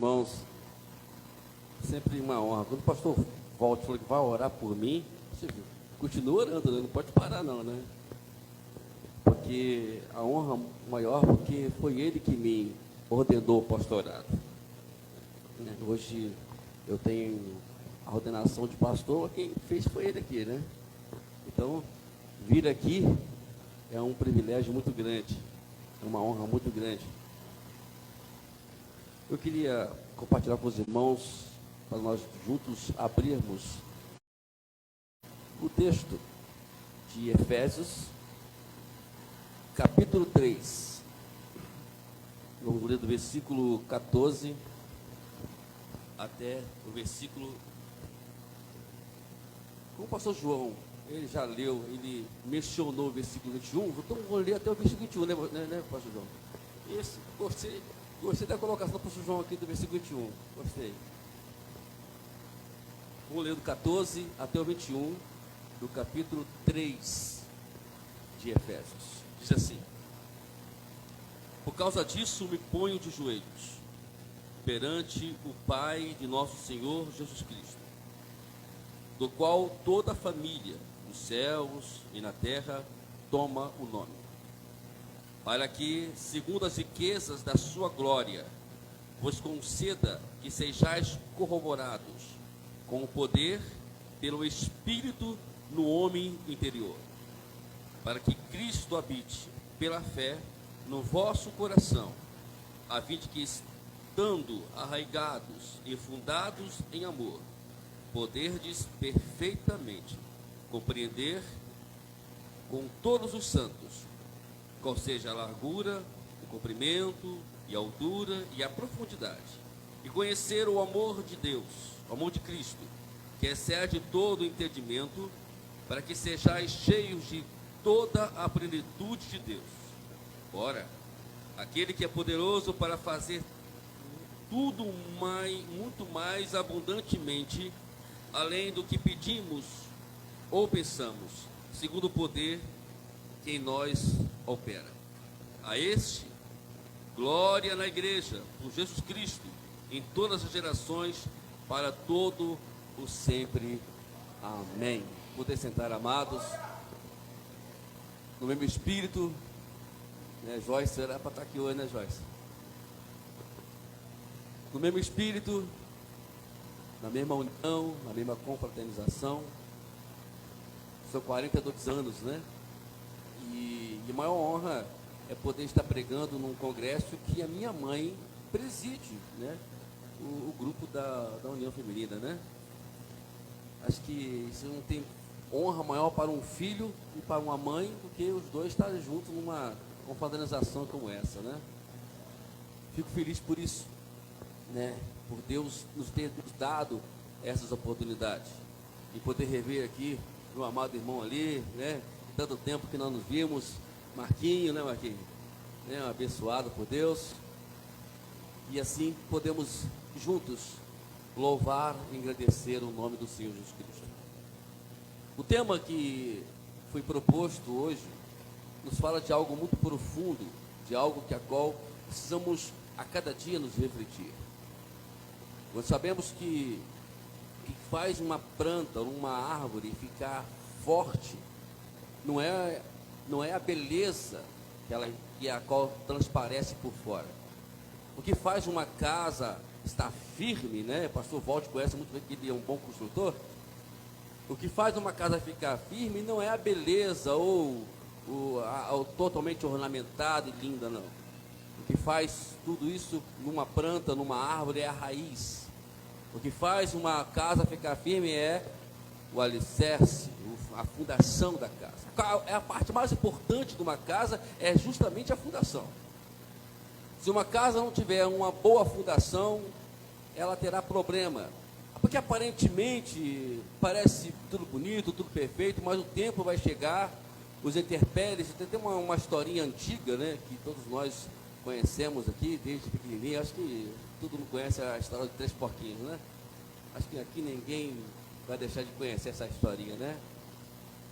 Irmãos, sempre uma honra. Quando o pastor Walter falou que vai orar por mim, você continua orando, né? Não pode parar não, né? Porque a honra maior, porque foi ele que me ordenou o pastorado. Hoje eu tenho a ordenação de pastor, quem fez foi ele aqui, né? Então, vir aqui é um privilégio muito grande, é uma honra muito grande. Eu queria compartilhar com os irmãos, para nós juntos abrirmos o texto de Efésios, capítulo 3. Vamos ler do versículo 14 até o versículo... Como o pastor João, ele já leu, ele mencionou o versículo 21, então vou ler até o versículo 21, né, pastor João? Isso, gostei da colocação do pastor João aqui do versículo 21, gostei. Vou ler do 14 até o 21, do capítulo 3 de Efésios. Diz assim: por causa disso me ponho de joelhos perante o Pai de nosso Senhor Jesus Cristo, do qual toda a família nos céus e na terra toma o nome, para que, segundo as riquezas da sua glória, vos conceda que sejais corroborados com o poder pelo Espírito no homem interior, para que Cristo habite pela fé no vosso coração, a fim de que, estando arraigados e fundados em amor, poderdes perfeitamente compreender com todos os santos qual seja a largura, o comprimento e a altura e a profundidade, e conhecer o amor de Deus, o amor de Cristo, que excede todo o entendimento, para que sejais cheios de toda a plenitude de Deus. Ora, aquele que é poderoso para fazer tudo muito mais abundantemente, além do que pedimos ou pensamos, segundo o poder que em nós opera. A este, glória na igreja, por Jesus Cristo, em todas as gerações, para todo o sempre. Amém. Poder sentar, amados, no mesmo espírito, né, Joyce, era para estar aqui hoje, né, Joyce? No mesmo espírito, na mesma união, na mesma confraternização. São 42 anos, né? E a maior honra é poder estar pregando num congresso que a minha mãe preside, né? O grupo da União Feminina, né? Acho que isso não tem honra maior para um filho e para uma mãe do que os dois estarem juntos numa confraternização como essa, né? Fico feliz por isso, né? Por Deus nos ter dado essas oportunidades e poder rever aqui meu amado irmão ali, né? Tanto tempo que nós nos vimos, Marquinho, né, Marquinho? Né? Abençoado por Deus. E assim podemos juntos louvar e agradecer o nome do Senhor Jesus Cristo. O tema que foi proposto hoje nos fala de algo muito profundo, de algo que a qual precisamos a cada dia nos refletir. Nós sabemos que faz uma planta, uma árvore ficar forte, não é a beleza que a qual transparece por fora. O que faz uma casa estar firme, né? O pastor Walter conhece muito bem que ele é um bom construtor. O que faz uma casa ficar firme não é a beleza ou totalmente ornamentada e linda, não. O que faz tudo isso numa planta, numa árvore, é a raiz. O que faz uma casa ficar firme é o alicerce, a fundação da casa. É a parte mais importante de uma casa, é justamente a fundação. Se uma casa não tiver uma boa fundação, ela terá problema. Porque aparentemente parece tudo bonito, tudo perfeito, mas o tempo vai chegar, os intempéries. Tem uma historinha antiga, né, que todos nós conhecemos aqui desde pequenininho. Acho que todo mundo conhece a história de 3 porquinhos, né? Acho que aqui ninguém vai deixar de conhecer essa historinha, né?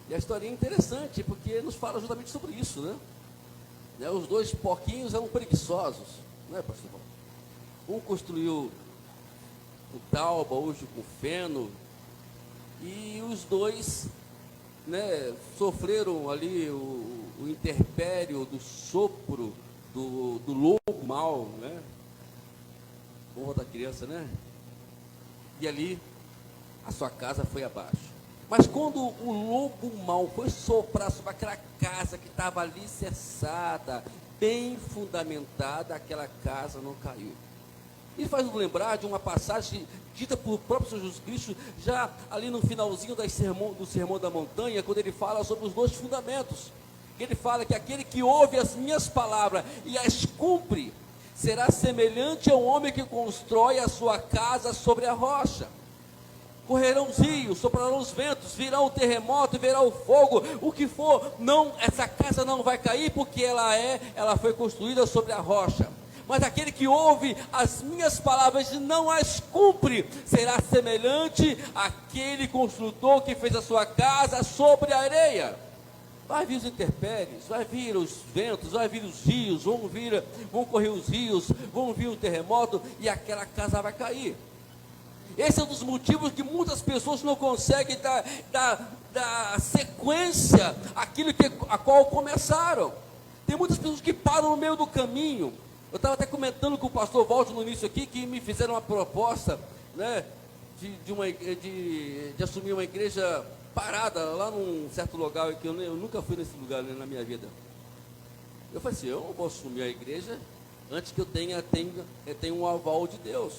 E a historinha é interessante porque nos fala justamente sobre isso, né? Os 2 porquinhos eram preguiçosos, não é, pastor Paulo? Um construiu com tauba, outro com feno, e os dois, né, sofreram ali o interpério do sopro do lobo mau, né? Honra da criança, né? E ali a sua casa foi abaixo. Mas quando o lobo mau foi soprar sobre aquela casa que estava alicerçada, bem fundamentada, aquela casa não caiu. E faz nos lembrar de uma passagem dita por próprio Senhor Jesus Cristo, já ali no finalzinho do Sermão da Montanha, quando ele fala sobre os dois fundamentos. Ele fala que aquele que ouve as minhas palavras e as cumpre, será semelhante ao homem que constrói a sua casa sobre a rocha. Correrão os rios, soprarão os ventos, virá o terremoto, virá o fogo, o que for, não, essa casa não vai cair, porque ela foi construída sobre a rocha. Mas aquele que ouve as minhas palavras e não as cumpre, será semelhante àquele construtor que fez a sua casa sobre a areia. Vai vir os intempéries, vai vir os ventos, vai vir os rios, vão correr os rios, vão vir o terremoto e aquela casa vai cair. Esse é um dos motivos que muitas pessoas não conseguem dar sequência àquilo a qual começaram. Tem muitas pessoas que param no meio do caminho. Eu estava até comentando com o pastor Walter no início aqui, que me fizeram uma proposta, né, de assumir uma igreja parada lá num certo lugar, que eu nunca fui nesse lugar, né, na minha vida. Eu falei assim, eu não vou assumir a igreja antes que eu tenha um aval de Deus.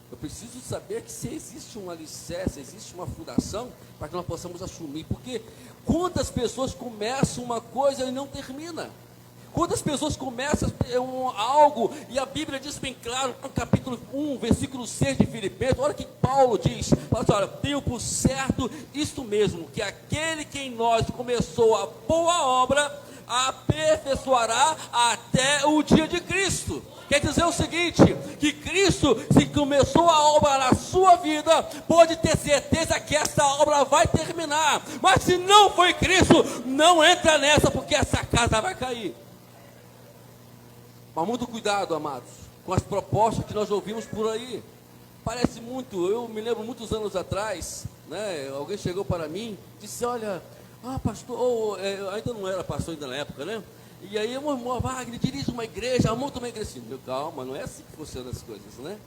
Eu preciso saber que se existe um alicerce, existe uma fundação, para que nós possamos assumir. Porque quantas pessoas começam uma coisa e não termina? Quantas pessoas começam algo, e a Bíblia diz bem claro, no capítulo 1, versículo 6 de Filipenses, olha o que Paulo diz, fala assim, olha, tenho por certo isto mesmo, que aquele que em nós começou a boa obra, a aperfeiçoará até o dia de Cristo. Quer dizer o seguinte, que Cristo, se começou a obra na sua vida, pode ter certeza que essa obra vai terminar. Mas se não foi Cristo, não entra nessa, porque essa casa vai cair. Mas muito cuidado, amados, com as propostas que nós ouvimos por aí. Parece muito, eu me lembro muitos anos atrás, né, alguém chegou para mim, disse, olha, pastor, ainda não era pastor ainda na época, né? E aí, meu irmão Wagner dirige uma igreja, monta uma igreja assim. Calma, não é assim que funcionam as coisas, né?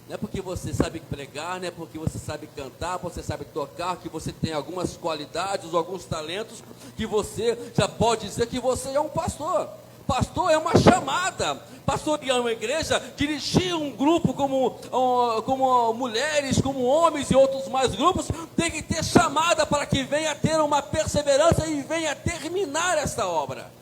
Não é porque você sabe pregar, não é porque você sabe cantar, você sabe tocar, que você tem algumas qualidades, alguns talentos, que você já pode dizer que você é um pastor. Pastor é uma chamada. Pastorear uma igreja, dirigir um grupo como mulheres, como homens e outros mais grupos, tem que ter chamada para que venha ter uma perseverança e venha terminar esta obra.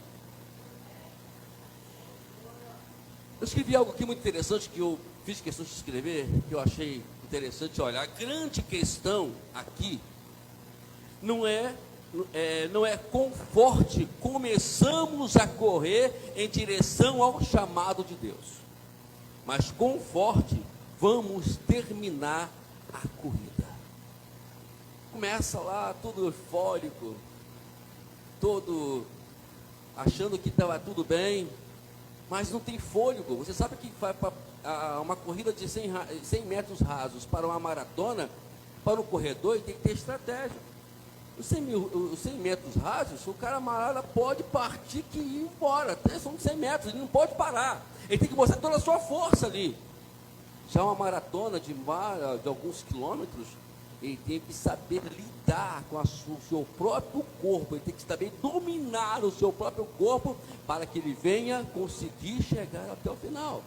Eu escrevi algo aqui muito interessante, que eu fiz questão de escrever, que eu achei interessante olhar. A grande questão aqui não é quão forte começamos a correr em direção ao chamado de Deus, mas quão forte vamos terminar a corrida. Começa lá todo eufórico, todo achando que estava tudo bem, mas não tem fôlego. Você sabe que vai para uma corrida de 100 metros rasos para uma maratona, para o corredor, ele tem que ter estratégia. Os 100 metros rasos, o cara amarelo pode partir que ir embora, são 100 metros, ele não pode parar, ele tem que mostrar toda a sua força ali. Já uma maratona de alguns quilômetros, ele tem que saber lidar com o seu próprio corpo, ele tem que saber dominar o seu próprio corpo, para que ele venha conseguir chegar até o final.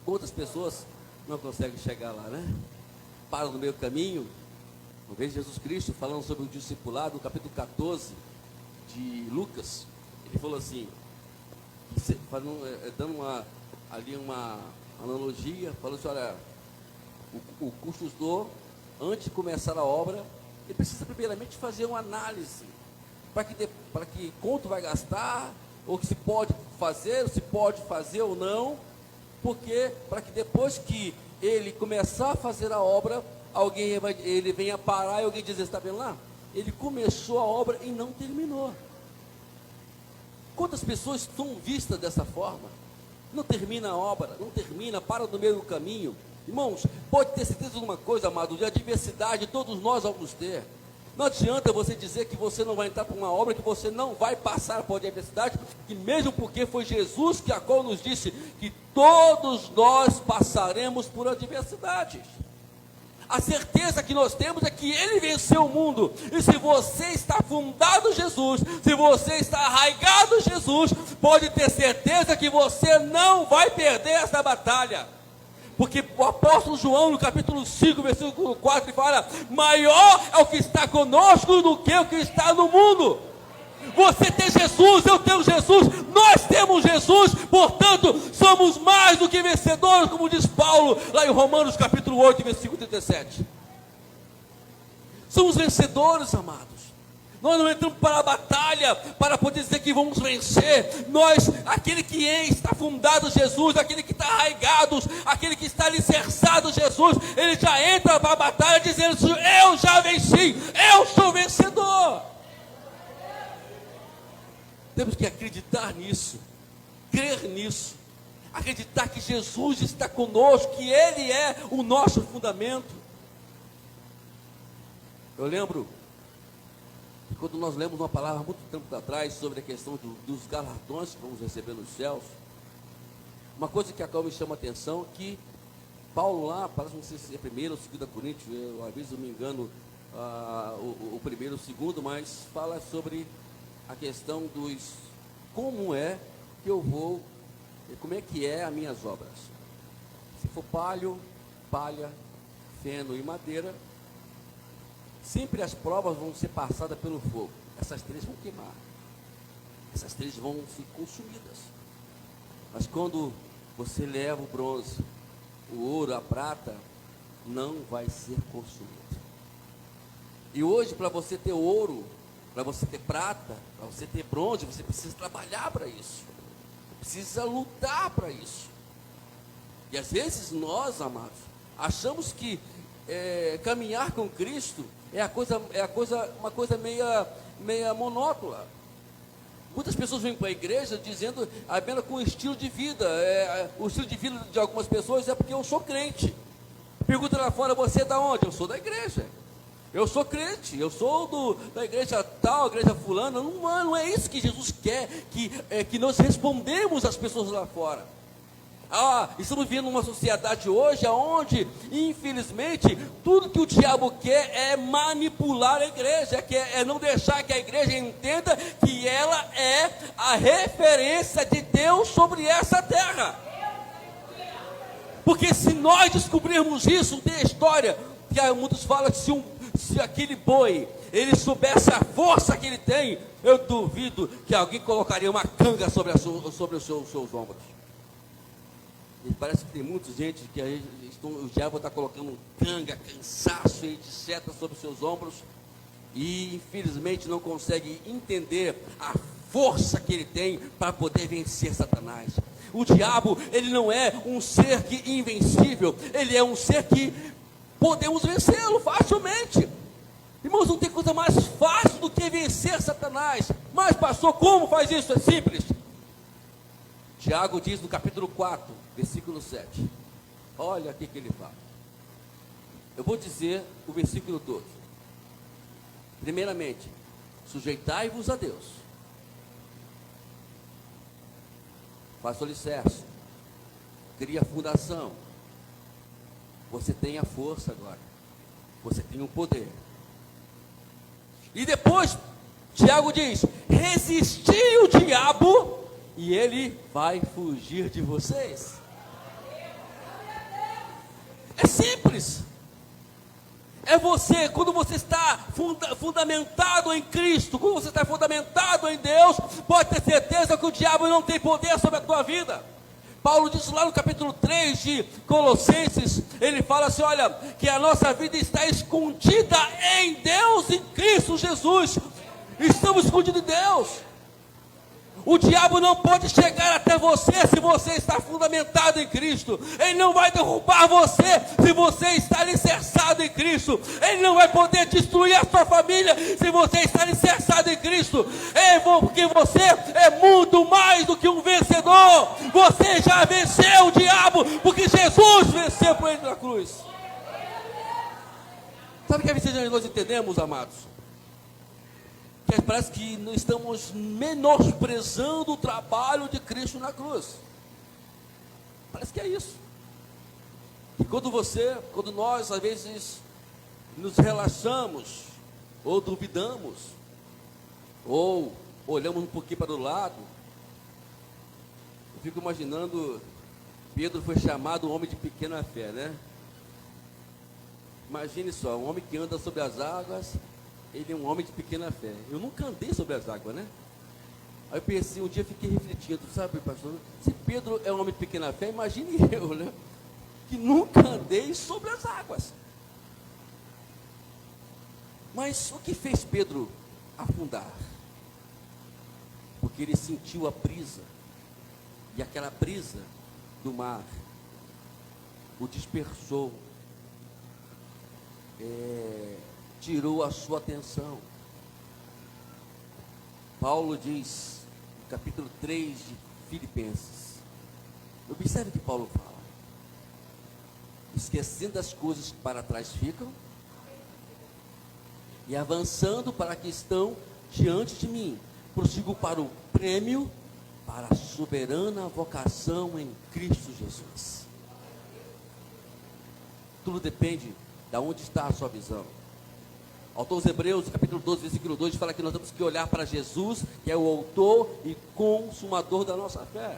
Quantas pessoas não conseguem chegar lá, né? Param no meio do caminho. Uma vez Jesus Cristo, falando sobre o discipulado, no capítulo 14 de Lucas, ele falou assim, dando uma analogia, falou assim, olha, o construtor, antes de começar a obra, ele precisa primeiramente fazer uma análise, para que quanto vai gastar, ou que se pode fazer ou não, porque para que depois que ele começar a fazer a obra, ele venha parar e alguém dizer, está vendo lá? Ele começou a obra e não terminou. Quantas pessoas são vistas dessa forma? Não termina a obra, não termina, para no meio do caminho. Irmãos, pode ter certeza de uma coisa, amado, de adversidade todos nós vamos ter. Não adianta você dizer que você não vai entrar para uma obra, que você não vai passar por adversidade, e mesmo porque foi Jesus que a qual nos disse que todos nós passaremos por adversidades. A certeza que nós temos é que Ele venceu o mundo. E se você está fundado em Jesus, se você está arraigado em Jesus, pode ter certeza que você não vai perder essa batalha. Porque o apóstolo João, no capítulo 5, versículo 4, ele fala: maior é o que está conosco do que o que está no mundo. Você tem Jesus, eu tenho Jesus, nós temos Jesus, portanto, somos mais do que vencedores, como diz Paulo, lá em Romanos capítulo 8, versículo 37. Somos vencedores, amados. Nós não entramos para a batalha para poder dizer que vamos vencer. Nós, aquele que está fundado em Jesus, aquele que está arraigado, aquele que está alicerçado em Jesus, ele já entra para a batalha dizendo: eu já venci, eu sou vencedor. Temos que acreditar nisso, crer nisso, acreditar que Jesus está conosco, que Ele é o nosso fundamento. Eu lembro que quando nós lemos uma palavra muito tempo atrás sobre a questão dos galardões que vamos receber nos céus, uma coisa que a qual me chama a atenção, que Paulo lá, parece não sei se é 1º ou 2 Coríntios, eu às vezes eu me engano, o 1º ou 2º, mas fala sobre a questão como é que eu vou, como é que é as minhas obras. Se for palha, feno e madeira, sempre as provas vão ser passadas pelo fogo. Essas 3 vão queimar, essas 3 vão ser consumidas. Mas quando você leva o bronze, o ouro, a prata, não vai ser consumido. E hoje, para você ter ouro, para você ter prata, para você ter bronze, você precisa trabalhar para isso, precisa lutar para isso. E às vezes nós, amados, achamos que caminhar com Cristo uma coisa meia monótona. Muitas pessoas vêm para a igreja dizendo apenas com o estilo de vida. O estilo de vida de algumas pessoas é porque eu sou crente. Pergunta lá fora: você é da onde? Eu sou da igreja. Eu sou crente, eu sou da igreja tal, igreja fulana. Não é isso que Jesus quer, que nós respondemos às pessoas lá fora. Estamos vivendo uma sociedade hoje onde, infelizmente, tudo que o diabo quer é manipular a igreja, é não deixar que a igreja entenda que ela é a referência de Deus sobre essa terra. Porque se nós descobrirmos isso, tem a história que muitos falam que se aquele boi, ele soubesse a força que ele tem, eu duvido que alguém colocaria uma canga sobre os seus ombros. E parece que tem muita gente que o diabo está colocando canga, cansaço e etc. sobre os seus ombros, e infelizmente não consegue entender a força que ele tem para poder vencer Satanás. O diabo, ele não é um ser invencível, ele é um ser que podemos vencê-lo facilmente. Irmãos, não tem coisa mais fácil do que vencer Satanás. Mas pastor, como faz isso? É simples. Tiago diz no capítulo 4, versículo 7. Olha aqui que ele fala. Eu vou dizer o versículo todo. Primeiramente, sujeitai-vos a Deus. Faça o alicerce, cria a fundação. Você tem a força agora, você tem o poder. E depois, Tiago diz: resisti o diabo e ele vai fugir de vocês. É simples. É você, quando você está fundamentado em Cristo, quando você está fundamentado em Deus, pode ter certeza que o diabo não tem poder sobre a tua vida. Paulo diz lá no capítulo 3 de Colossenses, ele fala assim: olha, que a nossa vida está escondida em Deus, em Cristo Jesus. Estamos escondidos em Deus. O diabo não pode chegar até você se você está fundamentado em Cristo. Ele não vai derrubar você se você está alicerçado em Cristo. Ele não vai poder destruir a sua família se você está alicerçado em Cristo. Porque você é muito mais do que um vencedor. Você já venceu o diabo, porque Jesus venceu por ele na cruz. Sabe o que às vezes nós entendemos, amados? Que parece que nós estamos menosprezando o trabalho de Cristo na cruz. Parece que é isso. E quando nós às vezes nos relaxamos, ou duvidamos, ou olhamos um pouquinho para o lado, eu fico imaginando, Pedro foi chamado homem de pequena fé, né? Imagine só, um homem que anda sobre as águas, ele é um homem de pequena fé. Eu nunca andei sobre as águas, né? Aí eu pensei, um dia fiquei refletindo, sabe, pastor? Se Pedro é um homem de pequena fé, imagine eu, né? Que nunca andei sobre as águas. Mas o que fez Pedro afundar? Porque ele sentiu a brisa, e aquela brisa do mar o dispersou, tirou a sua atenção. Paulo diz, no capítulo 3 de Filipenses, observe o que Paulo fala: esquecendo as coisas que para trás ficam, e avançando para que estão diante de mim, prossigo para o prêmio, para a soberana vocação em Cristo Jesus. Tudo depende de onde está a sua visão. O autor dos Hebreus, capítulo 12, versículo 2, fala que nós temos que olhar para Jesus, que é o autor e consumador da nossa fé.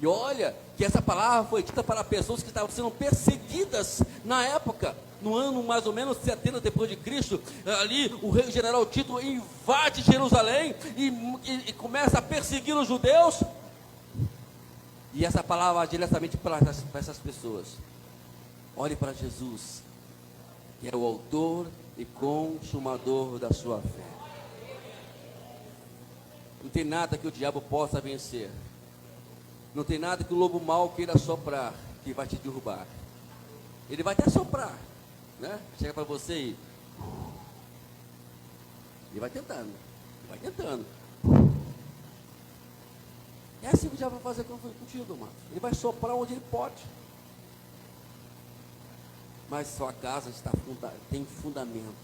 E olha, que essa palavra foi dita para pessoas que estavam sendo perseguidas na época, no ano mais ou menos 70 depois de Cristo. Ali o rei general Tito invade Jerusalém e começa a perseguir os judeus. E essa palavra vai diretamente para essas pessoas: olhe para Jesus, que é o autor e consumador da sua fé. Não tem nada que o diabo possa vencer. Não tem nada que o lobo mau queira soprar que vai te derrubar. Ele vai até soprar, né? Chega para você e ele vai tentando, vai tentando. É assim que o diabo vai fazer contigo, mano. Ele vai soprar onde ele pode. Mas sua casa tem fundamento.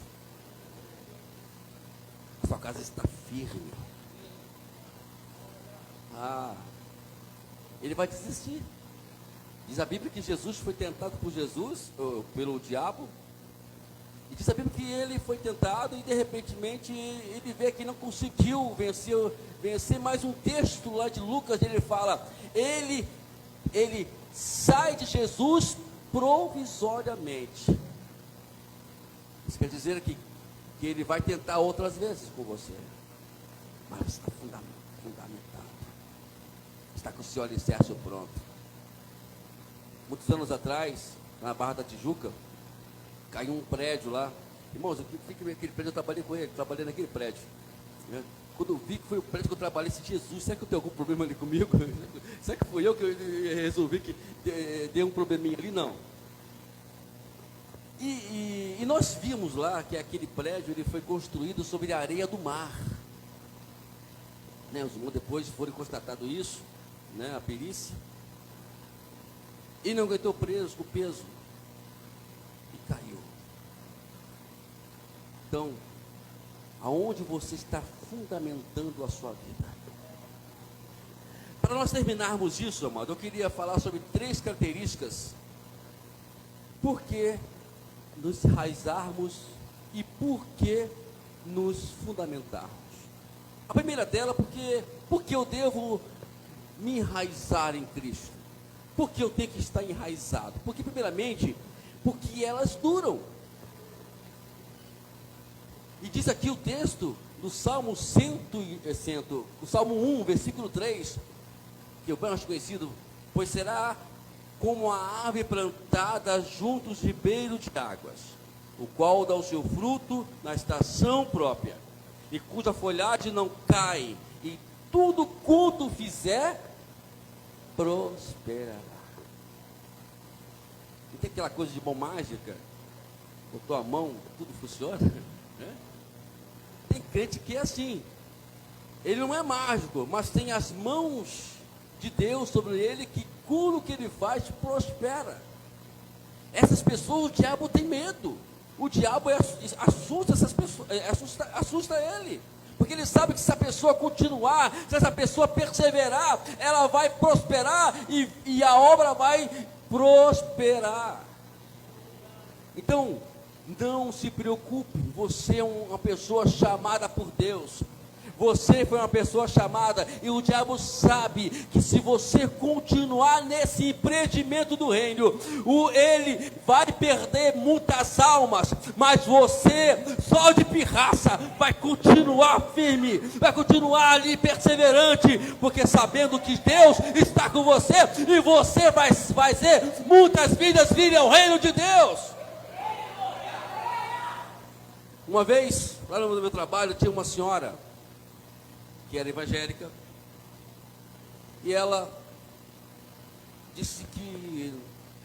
Sua casa está firme. Ele vai desistir. Diz a Bíblia que Jesus foi tentado pelo diabo. E diz a Bíblia que ele foi tentado e de repente ele vê que não conseguiu vencer. Mais um texto lá de Lucas, ele fala, ele sai de Jesus provisoriamente. Isso quer dizer que ele vai tentar outras vezes com você, mas está fundamentado, está com o seu alicerce pronto. Muitos anos atrás, na Barra da Tijuca, caiu um prédio lá. Irmãos, aquele prédio, eu trabalhei naquele prédio, né? Quando eu vi que foi o prédio que eu trabalhei, disse: Jesus, será que eu tenho algum problema ali comigo? Será que fui eu que resolvi que dei um probleminha ali? Não. E nós vimos lá que aquele prédio ele foi construído sobre a areia do mar, né? Os irmãos depois foram constatado isso, né? A perícia, e não aguentou o peso e caiu. Então, aonde você está fundamentando a sua vida? Para nós terminarmos isso, amado, eu queria falar sobre 3 características. Por que nos enraizarmos e por que nos fundamentarmos? A primeira dela, porque eu devo me enraizar em Cristo. Porque eu tenho que estar enraizado? Porque primeiramente, porque elas duram. E diz aqui o texto do Salmo 1, versículo 3, que eu acho conhecido: pois será como a árvore plantada junto aos ribeiros de águas, o qual dá o seu fruto na estação própria, e cuja folhagem não cai, e tudo quanto fizer, prosperará. Não tem aquela coisa de mão mágica, botou a mão, tudo funciona, né? Tem crente que é assim, ele não é mágico, mas tem as mãos de Deus sobre ele, que tudo que ele faz prospera. Essas pessoas, o diabo tem medo, o diabo assusta essas pessoas, assusta ele, porque ele sabe que se a pessoa continuar, se essa pessoa perseverar, ela vai prosperar e a obra vai prosperar. Então, não se preocupe, você é uma pessoa chamada por Deus. Você foi uma pessoa chamada, e o diabo sabe que se você continuar nesse empreendimento do reino, ele vai perder muitas almas, mas você, só de pirraça, vai continuar firme, vai continuar ali perseverante, porque sabendo que Deus está com você, e você vai fazer muitas vidas virem ao reino de Deus. Uma vez, lá no meu trabalho, tinha uma senhora que era evangélica, e ela disse que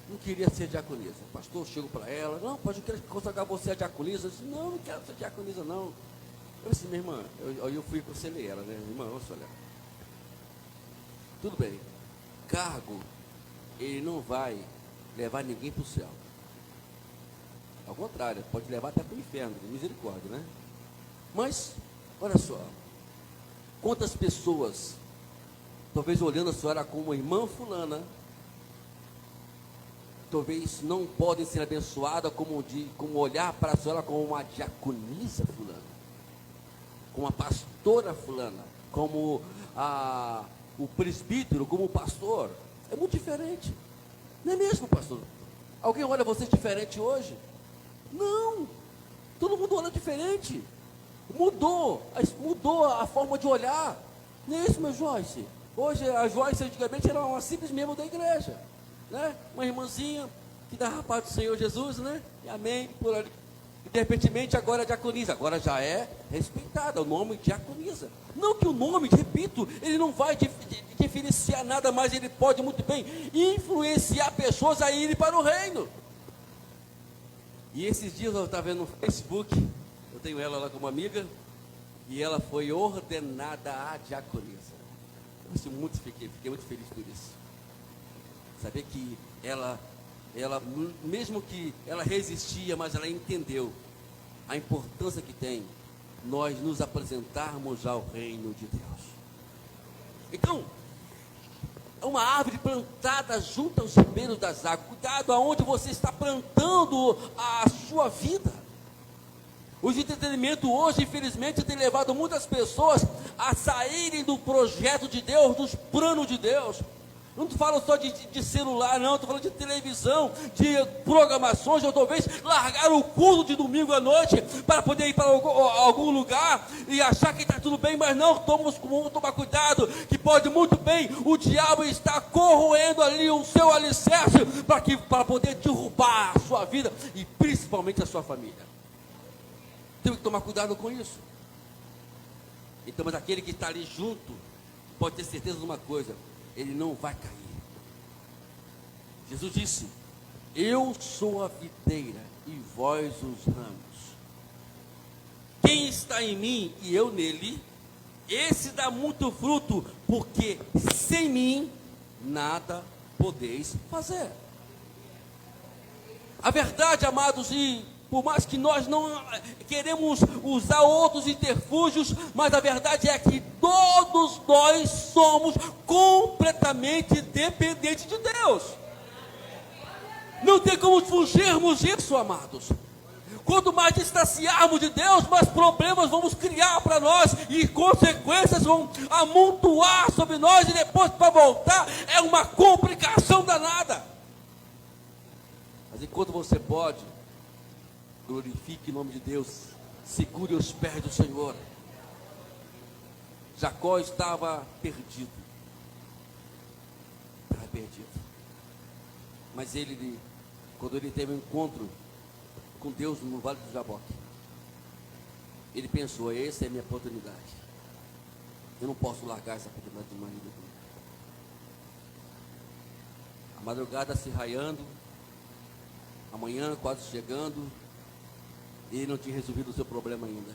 não queria ser diaconisa. O pastor chegou para ela: não, pastor, eu quero consagrar você a diaconisa. Eu disse: não quero ser diaconisa, não. Eu disse: minha irmã, eu fui aconselhei ela, né? Irmã, olha, tudo bem, cargo, ele não vai levar ninguém para o céu. Ao contrário, pode levar até para o inferno, misericórdia, né? Mas, olha só, quantas pessoas, talvez olhando a senhora como irmã fulana, talvez não podem ser abençoadas como olhar para a senhora como uma diaconisa fulana, como a pastora fulana, como o presbítero, como o pastor. É muito diferente, não é mesmo, pastor? Alguém olha você diferente hoje? Não, todo mundo olha diferente. Mudou a forma de olhar. Não é isso, meu Joyce? Hoje, a Joyce antigamente era uma simples membro da igreja, né? Uma irmãzinha que dava a paz do Senhor Jesus, né? E amém, por ali. E de repente agora é diaconisa, agora já é respeitada, o nome diaconisa. Não que o nome, repito, ele não vai diferenciar nada, mas ele pode muito bem influenciar pessoas a irem para o reino. E esses dias eu estava vendo no Facebook, eu tenho ela lá como amiga, e ela foi ordenada a diaconisa. Fiquei muito feliz por isso. Saber que ela, mesmo que ela resistia, mas ela entendeu a importância que tem nós nos apresentarmos ao reino de Deus. Então, é uma árvore plantada junto aos ribeiros das águas. Cuidado aonde você está plantando a sua vida. Os entretenimento hoje, infelizmente, tem levado muitas pessoas a saírem do projeto de Deus, dos planos de Deus. Não estou falando só de celular, não, estou falando de televisão, de programações, ou talvez largar o culto de domingo à noite para poder ir para algum lugar e achar que está tudo bem, mas não, vamos tomar cuidado, que pode muito bem o diabo estar corroendo ali o seu alicerce para poder derrubar a sua vida e principalmente a sua família. Tem que tomar cuidado com isso. Então, mas aquele que está ali junto, pode ter certeza de uma coisa: ele não vai cair. Jesus disse: eu sou a videira e vós os ramos. Quem está em mim e eu nele, esse dá muito fruto, porque sem mim nada podeis fazer. A verdade, amados, e por mais que nós não queremos usar outros interfúgios, mas a verdade é que todos nós somos completamente dependentes de Deus. Não tem como fugirmos disso, amados. Quanto mais distanciarmos de Deus, mais problemas vamos criar para nós, e consequências vão amontoar sobre nós, e depois para voltar é uma complicação danada. Mas enquanto você pode, glorifique o nome de Deus, segure os pés do Senhor. Jacó estava perdido, mas ele, quando ele teve um encontro com Deus no Vale do Jaboque, ele pensou: essa é a minha oportunidade, Eu não posso largar essa oportunidade de marido. A madrugada se raiando, amanhã quase chegando, e ele não tinha resolvido o seu problema ainda.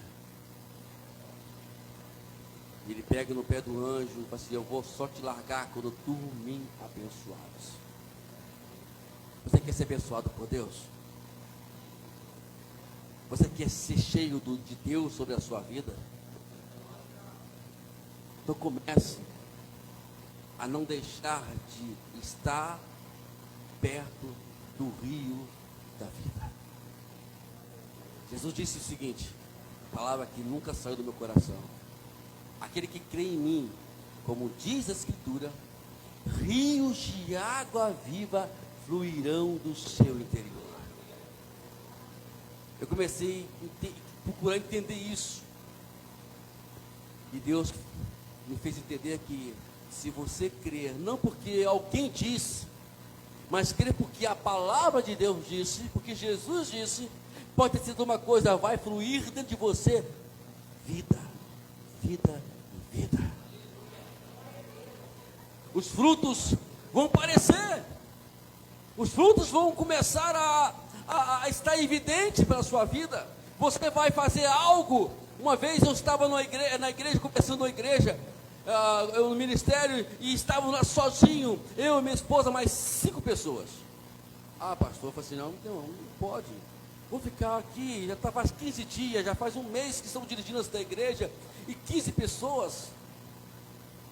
Ele pega no pé do anjo e fala assim: eu vou só te largar quando tu me abençoares. Você quer ser abençoado por Deus? Você quer ser cheio de Deus sobre a sua vida? Então comece a não deixar de estar perto do rio da vida. Jesus disse o seguinte, palavra que nunca saiu do meu coração: aquele que crê em mim, como diz a Escritura, rios de água viva fluirão do seu interior. Eu comecei a procurar entender isso, e Deus me fez entender que se você crer, não porque alguém disse, mas crer porque a palavra de Deus disse, porque Jesus disse, pode ter sido uma coisa, vai fluir dentro de você vida, vida e vida. Os frutos vão aparecer, os frutos vão começar a estar evidente para a sua vida. Você vai fazer algo. Uma vez eu estava na igreja, começando a igreja, eu no ministério, e estávamos lá sozinho, eu e minha esposa, mais 5 pessoas. Pastor, eu falei assim: não pode, vou ficar aqui, já está faz 15 dias, já faz um mês que estamos dirigindo esta igreja, e 15 pessoas,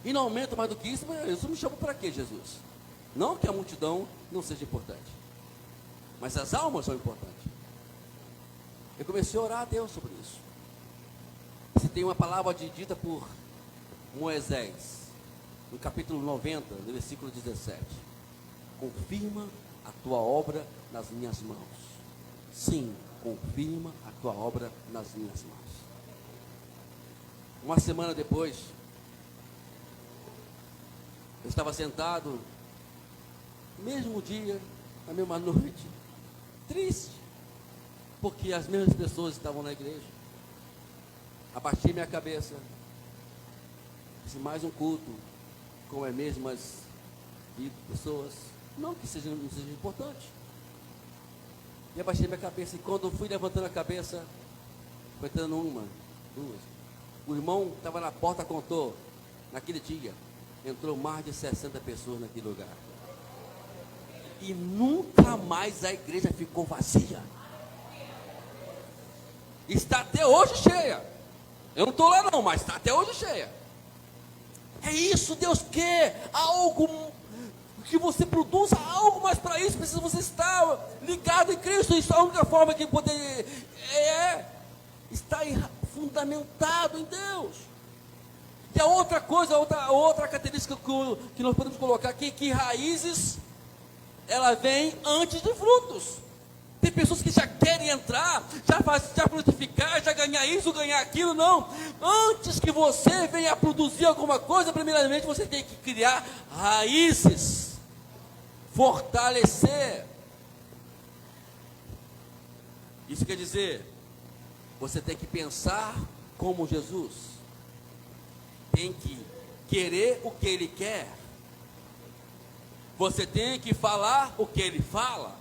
e não aumenta mais do que isso. Mas Jesus me chamou para quê, Jesus? Não que a multidão não seja importante, mas as almas são importantes. Eu comecei a orar a Deus sobre isso. Se tem uma palavra dita por Moisés, no capítulo 90, no versículo 17: confirma a tua obra nas minhas mãos. Sim, confirma a tua obra nas minhas mãos. Uma semana depois, eu estava sentado, mesmo dia, na mesma noite, triste, porque as mesmas pessoas estavam na igreja. Abaixei minha cabeça, disse: mais um culto com as mesmas pessoas, não que não seja importante. E abaixei minha cabeça, e quando eu fui levantando a cabeça, foi entrando uma, duas. O irmão estava na porta, contou, naquele dia, entrou mais de 60 pessoas naquele lugar. E nunca mais a igreja ficou vazia. Está até hoje cheia. Eu não estou lá não, mas está até hoje cheia. É isso, Deus quer algo, que você produza algo, mas para isso precisa você estar ligado em Cristo. Isso é a única forma que poder estar fundamentado em Deus. E a outra coisa, outra característica que nós podemos colocar aqui, que raízes, ela vem antes de frutos. Tem pessoas que já querem entrar, já frutificar, já ganhar isso, ganhar aquilo. Não, antes que você venha a produzir alguma coisa, primeiramente você tem que criar raízes, fortalecer. Isso quer dizer, você tem que pensar como Jesus, tem que querer o que Ele quer, você tem que falar o que Ele fala,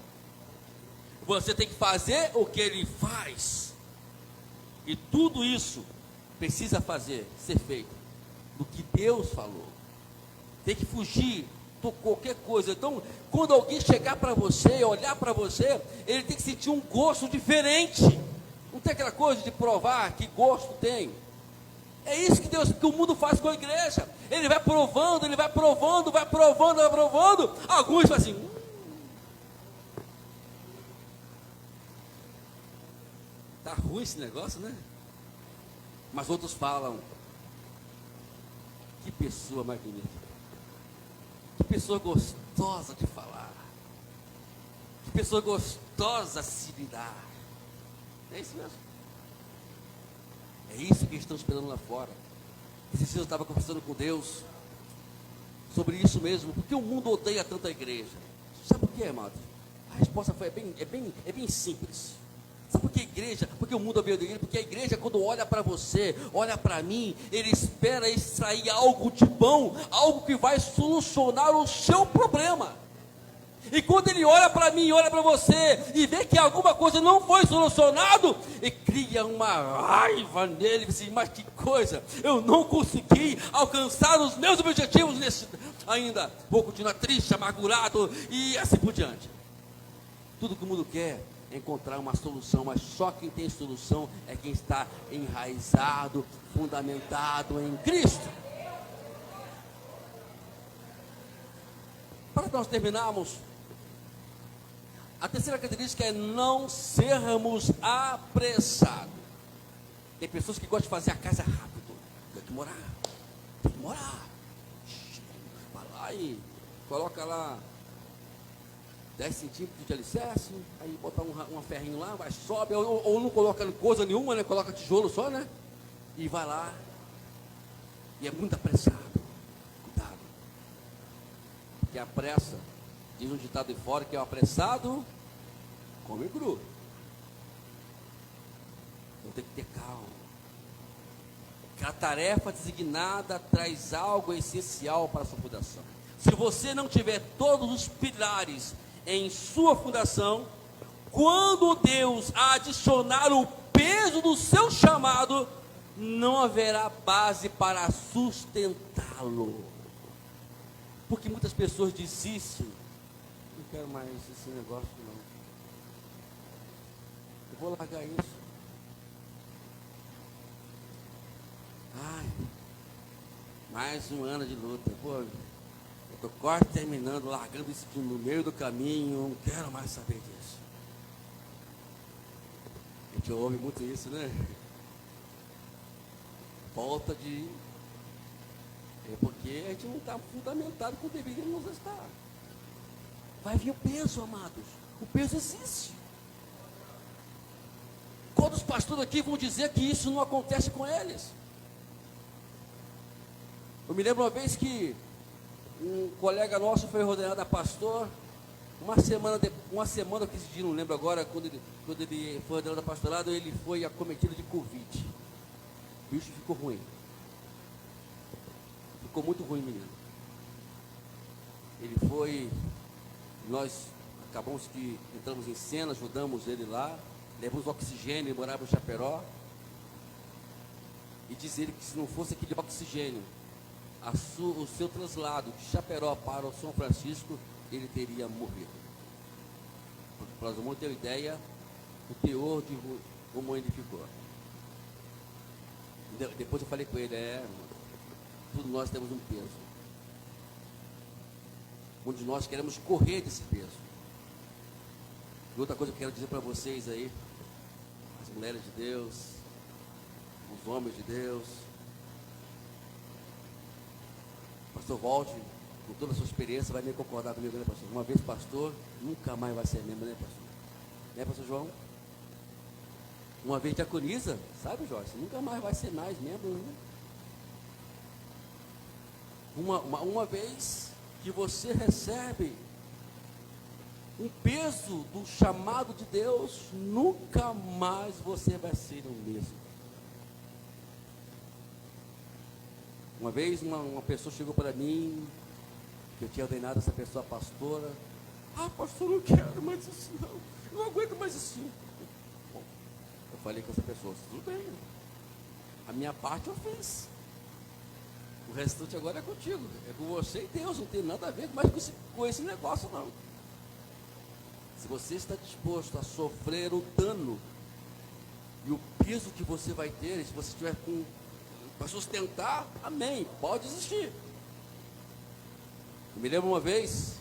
você tem que fazer o que Ele faz, e tudo isso precisa ser feito do que Deus falou. Tem que fugir de qualquer coisa. Então, quando alguém chegar para você, olhar para você, ele tem que sentir um gosto diferente. Não tem aquela coisa de provar que gosto tem. É isso que o mundo faz com a igreja. Ele vai provando, vai provando. Alguns falam assim: tá ruim esse negócio, né? Mas outros falam: que pessoa magnífica, que pessoa gostosa de falar, que pessoa gostosa de se lidar. É isso mesmo. É isso que estão esperando lá fora. Esses dias eu estava conversando com Deus sobre isso mesmo. Por que o mundo odeia tanto a igreja? Sabe por quê, amado? A resposta é bem simples. Sabe por que igreja? Porque o mundo veio da igreja. Porque a igreja, quando olha para você, olha para mim, ele espera extrair algo de bom, algo que vai solucionar o seu problema. E quando ele olha para mim, olha para você, e vê que alguma coisa não foi solucionado, e cria uma raiva nele, assim, mas que coisa, eu não consegui alcançar os meus objetivos ainda, vou continuar triste, amargurado, e assim por diante. Tudo que o mundo quer é encontrar uma solução, mas só quem tem solução é quem está enraizado, fundamentado em Cristo. Para nós terminarmos, a terceira característica é não sermos apressados. Tem pessoas que gostam de fazer a casa rápido. Tem que morar. Vai lá e coloca lá 10 centímetros de alicerce, aí botar um ferrinho lá, vai, sobe, ou não coloca coisa nenhuma, né? Coloca tijolo só, né? E vai lá. E é muito apressado. Cuidado. Porque a pressa, diz um ditado de fora, que é o apressado come cru. Então tem que ter calma. Que a tarefa designada traz algo essencial para a sua fundação. Se você não tiver todos os pilares em sua fundação, quando Deus adicionar o peso do seu chamado, não haverá base para sustentá-lo. Porque muitas pessoas desistem. Não quero mais esse negócio não. Eu vou largar isso. Ai, mais um ano de luta. Pô, eu estou quase terminando, largando isso aqui no meio do caminho. Não quero mais saber disso. A gente ouve muito isso, né? Falta de... É porque a gente não está fundamentado como deveríamos estar. Vai vir o peso, amados. O peso existe. Quantos pastores aqui vão dizer que isso não acontece com eles? Eu me lembro uma vez que um colega nosso foi ordenado a pastor. Uma semana, 15 dias, não lembro agora, quando ele foi ordenado a pastorado, ele foi acometido de Covid. O bicho ficou ruim. Ficou muito ruim, menino. Ele foi, nós acabamos que entramos em cena, ajudamos ele lá, levamos oxigênio, ele morava em Chapecó. E diz ele que se não fosse aquele oxigênio, o seu traslado de Chapecó para o São Francisco, ele teria morrido. Para os irmãos terem ideia, o teor de como ele ficou. Depois eu falei com ele, todos nós temos um peso. Muitos de nós queremos correr desse peso. E outra coisa que eu quero dizer para vocês aí, as mulheres de Deus, os homens de Deus, pastor Walter, com toda a sua experiência, vai me concordar comigo, né, pastor? Uma vez pastor, nunca mais vai ser membro, né, pastor? Né, pastor João? Uma vez diaconisa, sabe, Joyce? Nunca mais vai ser mais membro, né? Uma vez que você recebe um peso do chamado de Deus, nunca mais você vai ser o mesmo. Uma vez uma pessoa chegou para mim, que eu tinha ordenado essa pessoa pastora. Ah, pastor, eu não quero mais isso não. Eu não aguento mais isso. Bom, eu falei com essa pessoa, tudo bem. A minha parte eu fiz. O restante agora é contigo. É com você e Deus, não tem nada a ver mais com esse negócio não. Se você está disposto a sofrer o dano e o peso que você vai ter, se você estiver para sustentar, amém, pode existir. Eu me lembro uma vez,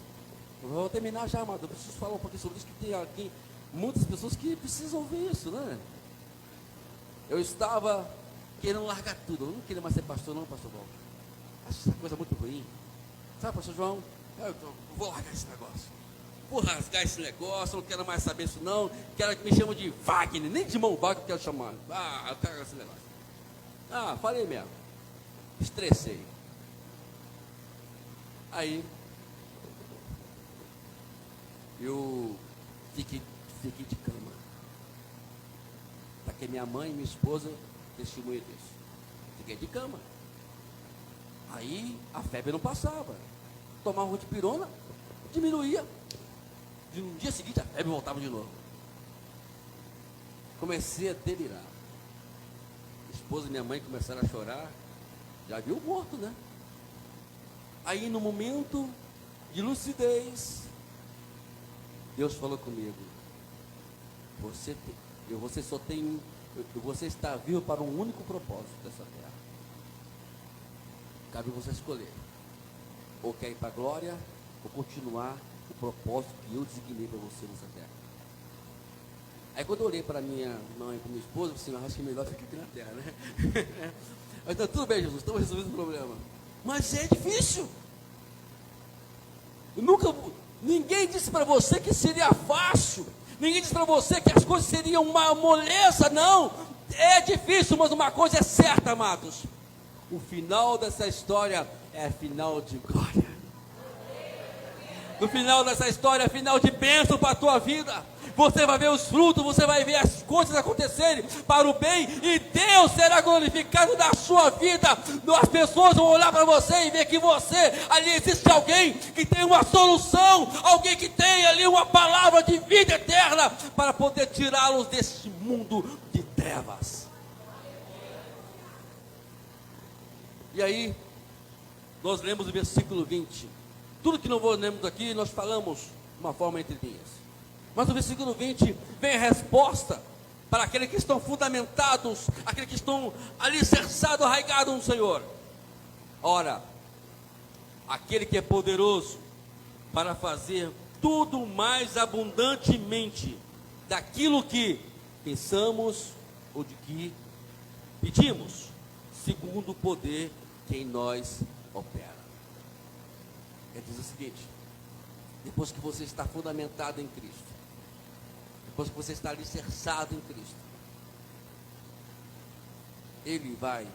eu vou terminar já, amado, eu preciso falar um pouquinho sobre isso, que tem aqui muitas pessoas que precisam ouvir isso, né? Eu estava querendo largar tudo, eu não queria mais ser pastor não, pastor Paulo. Acho essa coisa muito ruim. Sabe, pastor João, eu vou largar esse negócio. Vou rasgar esse negócio, eu não quero mais saber isso não. Quero que me chamem de Wagner, nem de mão Wagner eu quero chamar. Eu quero esse negócio. Falei mesmo. Estressei. Aí eu fiquei de cama. porque minha mãe e minha esposa testemunham disso. Fiquei de cama. Aí a febre não passava. Tomava um dipirona, diminuía. No dia seguinte a febre voltava de novo. Comecei a delirar. Minha esposa e minha mãe começaram a chorar. Já viu morto, né? Aí no momento de lucidez, Deus falou comigo: você está vivo para um único propósito dessa terra. Cabe você escolher. Ou quer ir para a glória, ou continuar o propósito que eu designei para você nessa terra. Aí quando eu olhei para minha mãe e para minha esposa, eu disse: acho que é melhor ficar aqui na terra, né? Então tudo bem, Jesus, estamos resolvendo o problema. Mas é difícil. Ninguém disse para você que seria fácil. Ninguém disse para você que as coisas seriam uma moleza. Não, é difícil, mas uma coisa é certa, amados: o final dessa história é final de glória. O final dessa história é final de bênção para a tua vida. Você vai ver os frutos, você vai ver as coisas acontecerem para o bem, e Deus será glorificado na sua vida. As pessoas vão olhar para você e ver que ali existe alguém que tem uma solução, alguém que tem ali uma palavra de vida eterna para poder tirá-los deste mundo de trevas. E aí, nós lemos o versículo 20. Tudo que não lemos aqui, nós falamos de uma forma entre linhas. Mas no versículo 20 vem a resposta para aqueles que estão fundamentados, aqueles que estão alicerçados, arraigados no Senhor. Ora, aquele que é poderoso para fazer tudo mais abundantemente daquilo que pensamos ou de que pedimos, segundo o poder que em nós opera. Quer dizer o seguinte: depois que você está fundamentado em Cristo, depois que você está alicerçado em Cristo, Ele vai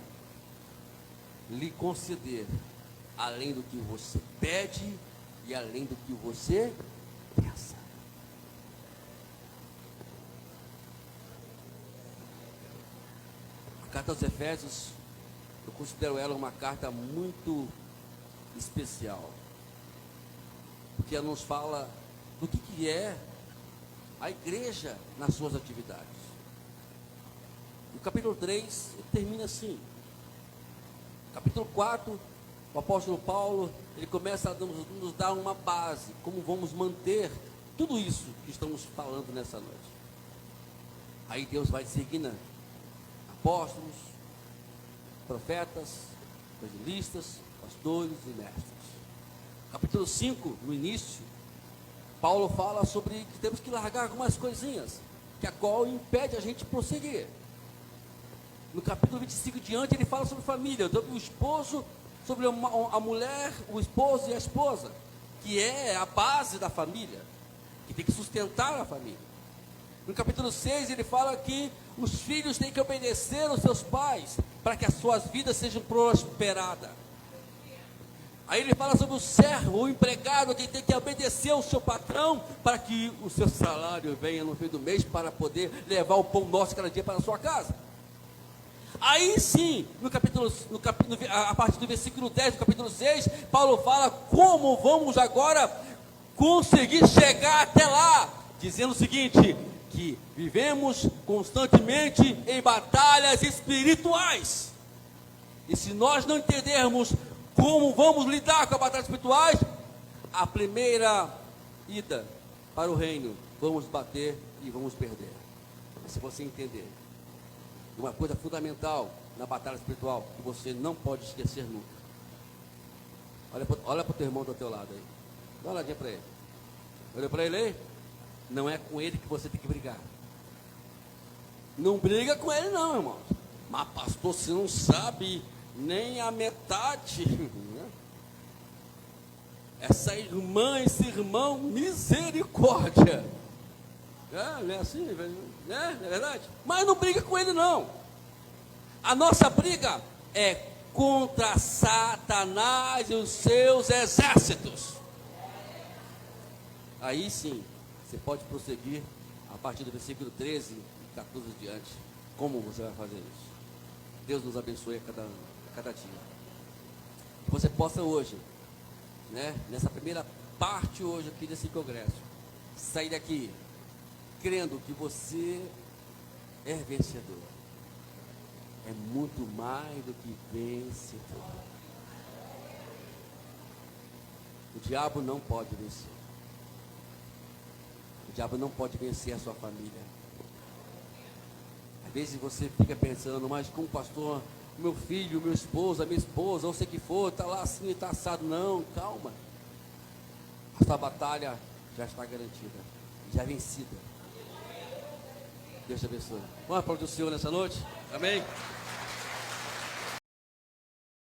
lhe conceder além do que você pede e além do que você pensa. A carta aos Efésios, eu considero ela uma carta muito especial, porque ela nos fala do que é a igreja nas suas atividades. No capítulo 3, ele termina assim. No capítulo 4, o apóstolo Paulo, ele começa a nos dar uma base, como vamos manter tudo isso que estamos falando nessa noite. Aí Deus vai designar apóstolos, profetas, evangelistas, pastores e mestres. Capítulo 5, no início, Paulo fala sobre que temos que largar algumas coisinhas, que a qual impede a gente prosseguir. No capítulo 25 diante, ele fala sobre família, sobre o esposo, sobre a mulher, o esposo e a esposa, que é a base da família, que tem que sustentar a família. No capítulo 6, ele fala que os filhos têm que obedecer aos seus pais, para que as suas vidas sejam prosperadas. Aí ele fala sobre o servo, o empregado, que tem que obedecer ao seu patrão, para que o seu salário venha no fim do mês, para poder levar o pão nosso cada dia para a sua casa. Aí sim, a partir do versículo 10 do capítulo 6, Paulo fala como vamos agora conseguir chegar até lá, dizendo o seguinte: que vivemos constantemente em batalhas espirituais, e se nós não entendermos como vamos lidar com as batalhas espirituais, a primeira ida para o reino, vamos bater e vamos perder. Mas se você entender uma coisa fundamental na batalha espiritual, que você não pode esquecer nunca. Olha para o teu irmão do teu lado aí. Dá uma olhadinha para ele. Olha para ele aí. Não é com ele que você tem que brigar. Não briga com ele não, irmão. Mas pastor, você não sabe nem a metade. Essa irmã, esse irmão, misericórdia. Não é assim, não é verdade? Mas não briga com ele não. A nossa briga é contra Satanás e os seus exércitos. Aí sim, você pode prosseguir a partir do versículo 13 e 14 diante. como você vai fazer isso. Deus nos abençoe a cada dia. Que você possa hoje, né, nessa primeira parte hoje aqui desse congresso, sair daqui crendo que você é vencedor. É muito mais do que vencedor. O diabo não pode vencer. O diabo não pode vencer a sua família. Às vezes você fica pensando, mas como pastor, meu filho, meu esposo, a minha esposa, ou sei que for, está lá assim, está assado. Não, calma. A sua batalha já está garantida, já vencida. Deus te abençoe. Vamos aplaudir o Senhor nessa noite? Amém?